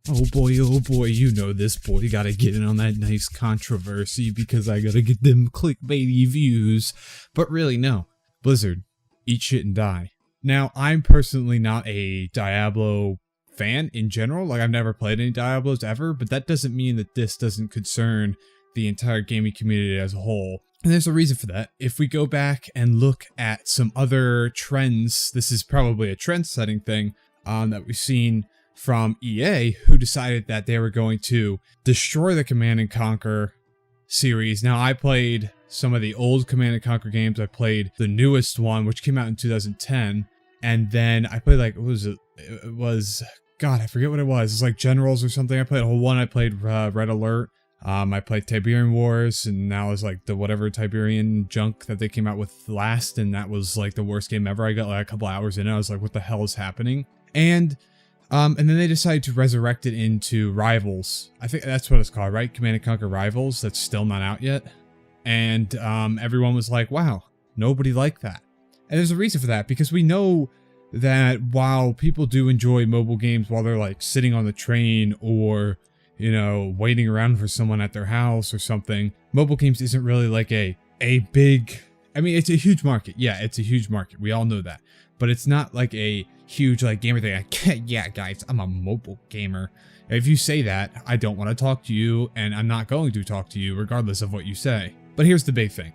oh boy, you know this boy gotta get in on that nice controversy because I gotta get them clickbaity views. But really, no. Blizzard, eat shit and die. Now, I'm personally not a Diablo fan in general. Like, I've never played any Diablos ever, but that doesn't mean that this doesn't concern the entire gaming community as a whole. And there's a reason for that. If we go back and look at some other trends, this is probably a trend-setting thing that we've seen from EA, who decided that they were going to destroy the Command & Conquer series. Now, I played some of the old Command & Conquer games. I played the newest one, which came out in 2010. And then I played, like, what was it? It was, God, I forget what it was. It was like Generals or something. I played a whole one. I played Red Alert. I played Tiberian Wars, and now is like the whatever Tiberian junk that they came out with last, and that was like the worst game ever. I got like a couple hours in, and I was like, what the hell is happening? And then they decided to resurrect it into Rivals. I think that's what it's called, right? Command & Conquer Rivals. That's still not out yet. And everyone was like, wow, nobody liked that. And there's a reason for that, because we know that while people do enjoy mobile games while they're like sitting on the train or, you know, waiting around for someone at their house or something, mobile games isn't really like a big, I mean, it's a huge market. Yeah, it's a huge market. We all know that. But it's not like a huge like gamer thing. Like, yeah, guys, I'm a mobile gamer. If you say that, I don't want to talk to you, and I'm not going to talk to you regardless of what you say. But here's the big thing.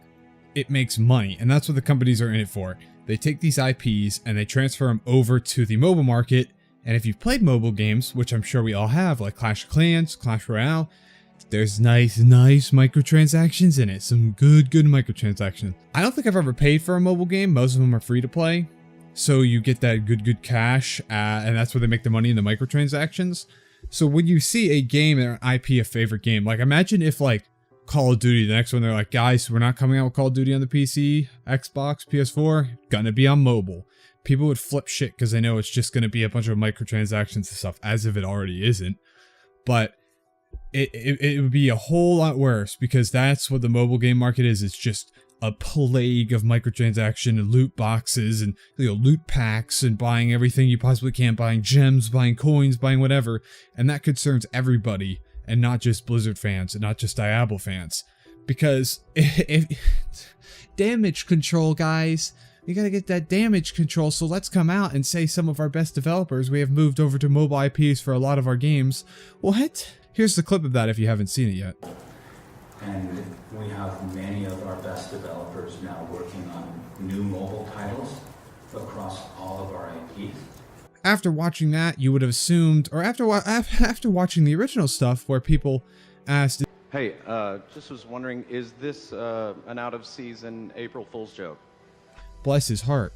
It makes money, and that's what the companies are in it for. They take these IPs and they transfer them over to the mobile market. And if you've played mobile games, which I'm sure we all have, like Clash of Clans, Clash Royale, there's nice microtransactions in it. Some good microtransactions. I don't think I've ever paid for a mobile game. Most of them are free to play. So you get that good cash, and that's where they make the money in the microtransactions. So when you see a game or an IP, a favorite game, like imagine if like Call of Duty, the next one, they're like, guys, we're not coming out with Call of Duty on the PC, Xbox, PS4, gonna be on mobile. People would flip shit because they know it's just gonna be a bunch of microtransactions and stuff, as if it already isn't. But it would be a whole lot worse, because that's what the mobile game market is. It's just a plague of microtransaction and loot boxes and, you know, loot packs and buying everything you possibly can, buying gems, buying coins, buying whatever. And that concerns everybody, and not just Blizzard fans and not just Diablo fans. Because if damage control, guys, you gotta get that damage control. So let's come out and say some of our best developers we have moved over to mobile IPs for a lot of our games. What? Here's the clip of that if you haven't seen it yet. And we have many of our best developers now working on new mobile titles across all of our IPs. After watching that, you would have assumed, or after watching the original stuff where people asked, hey, just was wondering, is this an out-of-season April Fool's joke? Bless his heart.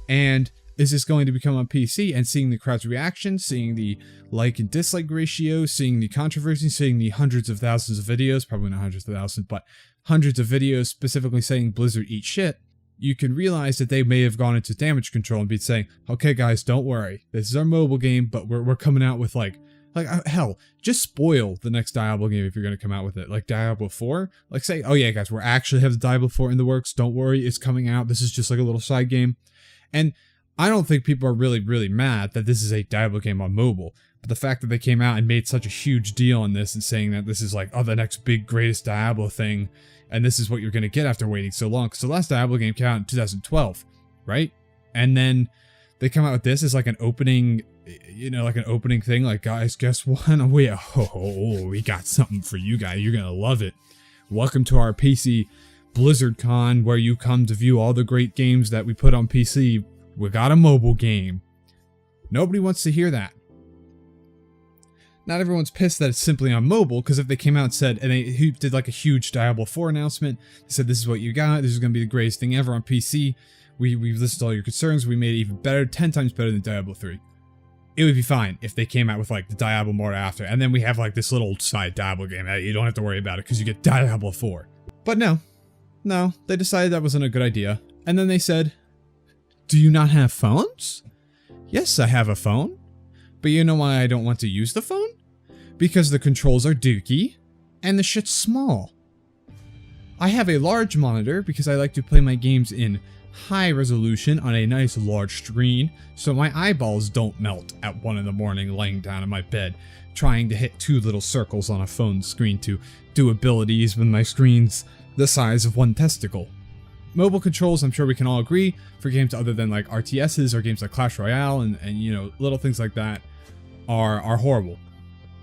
And is this going to become on PC? And seeing the crowd's reaction, seeing the like and dislike ratio, seeing the controversy, seeing the hundreds of thousands of videos, probably not hundreds of thousands, but hundreds of videos specifically saying Blizzard eat shit, you can realize that they may have gone into damage control and be saying, okay guys, don't worry, this is our mobile game, but we're coming out with like hell, just spoil the next Diablo game if you're going to come out with it. Like Diablo 4, like say, oh yeah guys, we're actually have the Diablo 4 in the works, don't worry, it's coming out, this is just like a little side game. And I don't think people are really mad that this is a Diablo game on mobile, but the fact that they came out and made such a huge deal on this and saying that this is like, oh, the next big greatest Diablo thing, and this is what you're going to get after waiting so long, because the last Diablo game came out in 2012, right? And then they come out with this as like an opening, you know, like an opening thing, like, guys, guess what? We got something for you guys, you're going to love it. Welcome to our PC Blizzard Con, where you come to view all the great games that we put on PC. We got a mobile game. Nobody wants to hear that. Not everyone's pissed that it's simply on mobile, because if they came out and said, and they did like a huge Diablo 4 announcement, they said this is what you got, this is going to be the greatest thing ever on PC, we've listed all your concerns, we made it even better, 10 times better than Diablo 3. It would be fine if they came out with like the Diablo more after, and then we have like this little side Diablo game that you don't have to worry about it because you get Diablo 4. But no, they decided that wasn't a good idea, and then they said, do you not have phones? Yes, I have a phone. But you know why I don't want to use the phone? Because the controls are dookie, and the shit's small. I have a large monitor because I like to play my games in high resolution on a nice large screen, so my eyeballs don't melt at 1 in the morning laying down in my bed, trying to hit 2 little circles on a phone screen to do abilities when my screen's the size of one testicle. Mobile controls, I'm sure we can all agree, for games other than like RTSs or games like Clash Royale and you know, little things like that are horrible.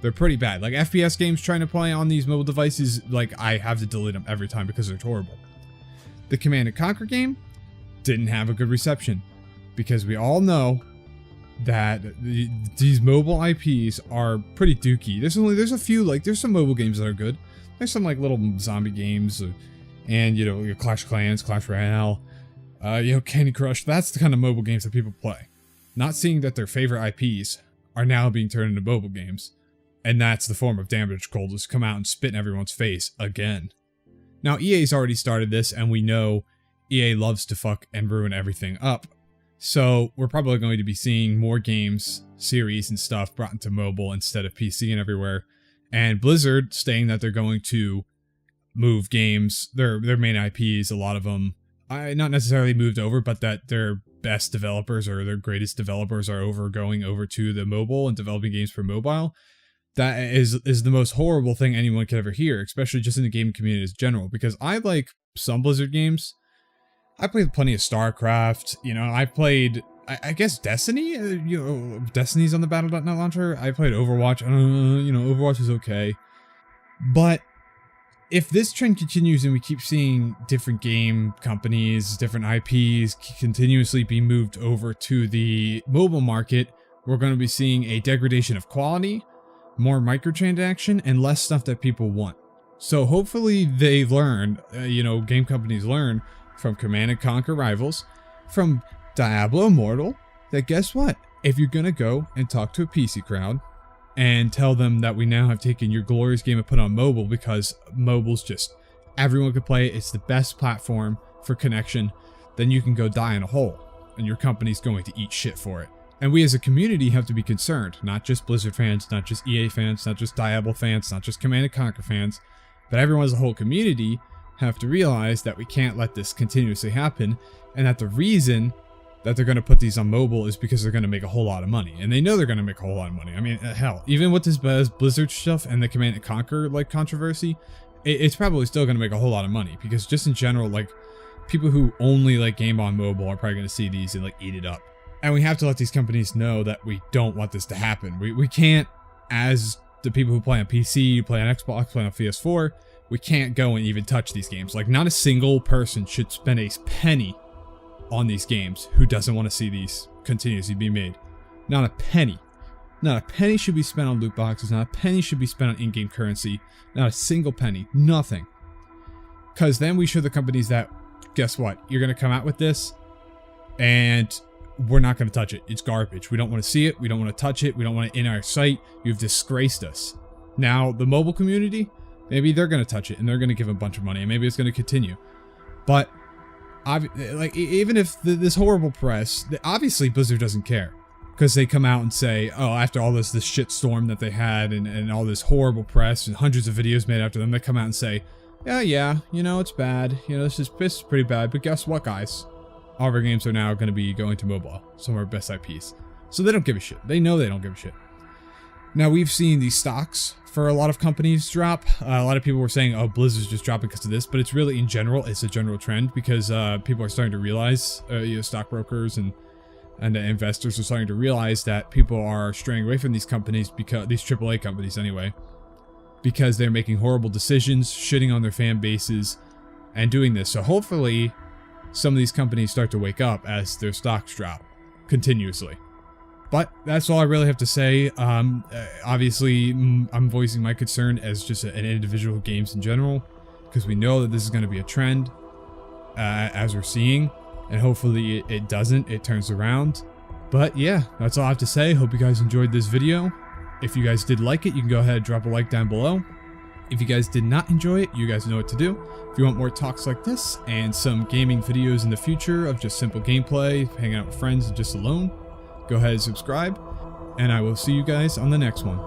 They're pretty bad. Like FPS games trying to play on these mobile devices, like I have to delete them every time because they're horrible. The Command & Conquer game didn't have a good reception because we all know that these mobile IPs are pretty dookie. There's a few, like there's some mobile games that are good. There's some like little zombie games and you know, your Clash of Clans, Clash Royale, you know, Candy Crush. That's the kind of mobile games that people play. Not seeing that their favorite IPs are now being turned into mobile games. And that's the form of damage control, just come out and spit in everyone's face again. Now EA's already started this and we know EA loves to fuck and ruin everything up. So we're probably going to be seeing more games, series and stuff brought into mobile instead of PC and everywhere. And Blizzard saying that they're going to move games, their main IPs, a lot of them, not necessarily moved over, but that their best developers or their greatest developers are going over to the mobile and developing games for mobile. That is the most horrible thing anyone could ever hear, especially just in the gaming community as general, because I like some Blizzard games. I played plenty of StarCraft, you know, I played, I guess Destiny, you know, Destiny's on the Battle.net launcher. I played Overwatch, you know, Overwatch is okay. But if this trend continues and we keep seeing different game companies, different IPs continuously be moved over to the mobile market, we're going to be seeing a degradation of quality, more microtransaction, and less stuff that people want. So hopefully they learn, you know, game companies learn from Command & Conquer Rivals, from Diablo Immortal, that guess what? If you're going to go and talk to a PC crowd and tell them that we now have taken your glorious game and put it on mobile because mobile's just, everyone can play it, it's the best platform for connection, then you can go die in a hole and your company's going to eat shit for it. And we as a community have to be concerned, not just Blizzard fans, not just EA fans, not just Diablo fans, not just Command & Conquer fans, but everyone as a whole community have to realize that we can't let this continuously happen, and that the reason that they're going to put these on mobile is because they're going to make a whole lot of money. And they know they're going to make a whole lot of money. I mean, hell, even with this Blizzard stuff and the Command & Conquer like controversy, it's probably still going to make a whole lot of money, because just in general, like, people who only like game on mobile are probably going to see these and like eat it up. And we have to let these companies know that we don't want this to happen. We can't, as the people who play on PC, play on Xbox, play on PS4, we can't go and even touch these games. Like, not a single person should spend a penny on these games who doesn't want to see these continuously be made. Not a penny. Not a penny should be spent on loot boxes. Not a penny should be spent on in-game currency. Not a single penny. Nothing. Because then we show the companies that, guess what? You're going to come out with this, and we're not going to touch it. It's garbage. We don't want to see it. We don't want to touch it. We don't want it in our sight. You've disgraced us. Now, the mobile community, maybe they're going to touch it, and they're going to give a bunch of money, and maybe it's going to continue. But like, even if this horrible press, obviously Blizzard doesn't care, because they come out and say, oh, after all this shit storm that they had and all this horrible press and hundreds of videos made after them, they come out and say, yeah, you know, it's bad, you know, this is pretty bad, but guess what, guys? All of our games are now going to be going to mobile, some of our best IPs. So they don't give a shit. They know they don't give a shit. Now, we've seen these stocks for a lot of companies drop. A lot of people were saying, oh, Blizzard's just dropping because of this, but it's really, in general, it's a general trend, because people are starting to realize, you know, stockbrokers and investors are starting to realize that people are straying away from these companies, because these AAA companies anyway, because they're making horrible decisions, shitting on their fan bases, and doing this. So hopefully some of these companies start to wake up as their stocks drop continuously. But that's all I really have to say. Obviously, I'm voicing my concern as just an individual games in general, because we know that this is going to be a trend, as we're seeing, and hopefully it doesn't. It turns around. But yeah, that's all I have to say. Hope you guys enjoyed this video. If you guys did like it, you can go ahead and drop a like down below. If you guys did not enjoy it, you guys know what to do. If you want more talks like this and some gaming videos in the future of just simple gameplay, hanging out with friends and just alone, go ahead and subscribe, and I will see you guys on the next one.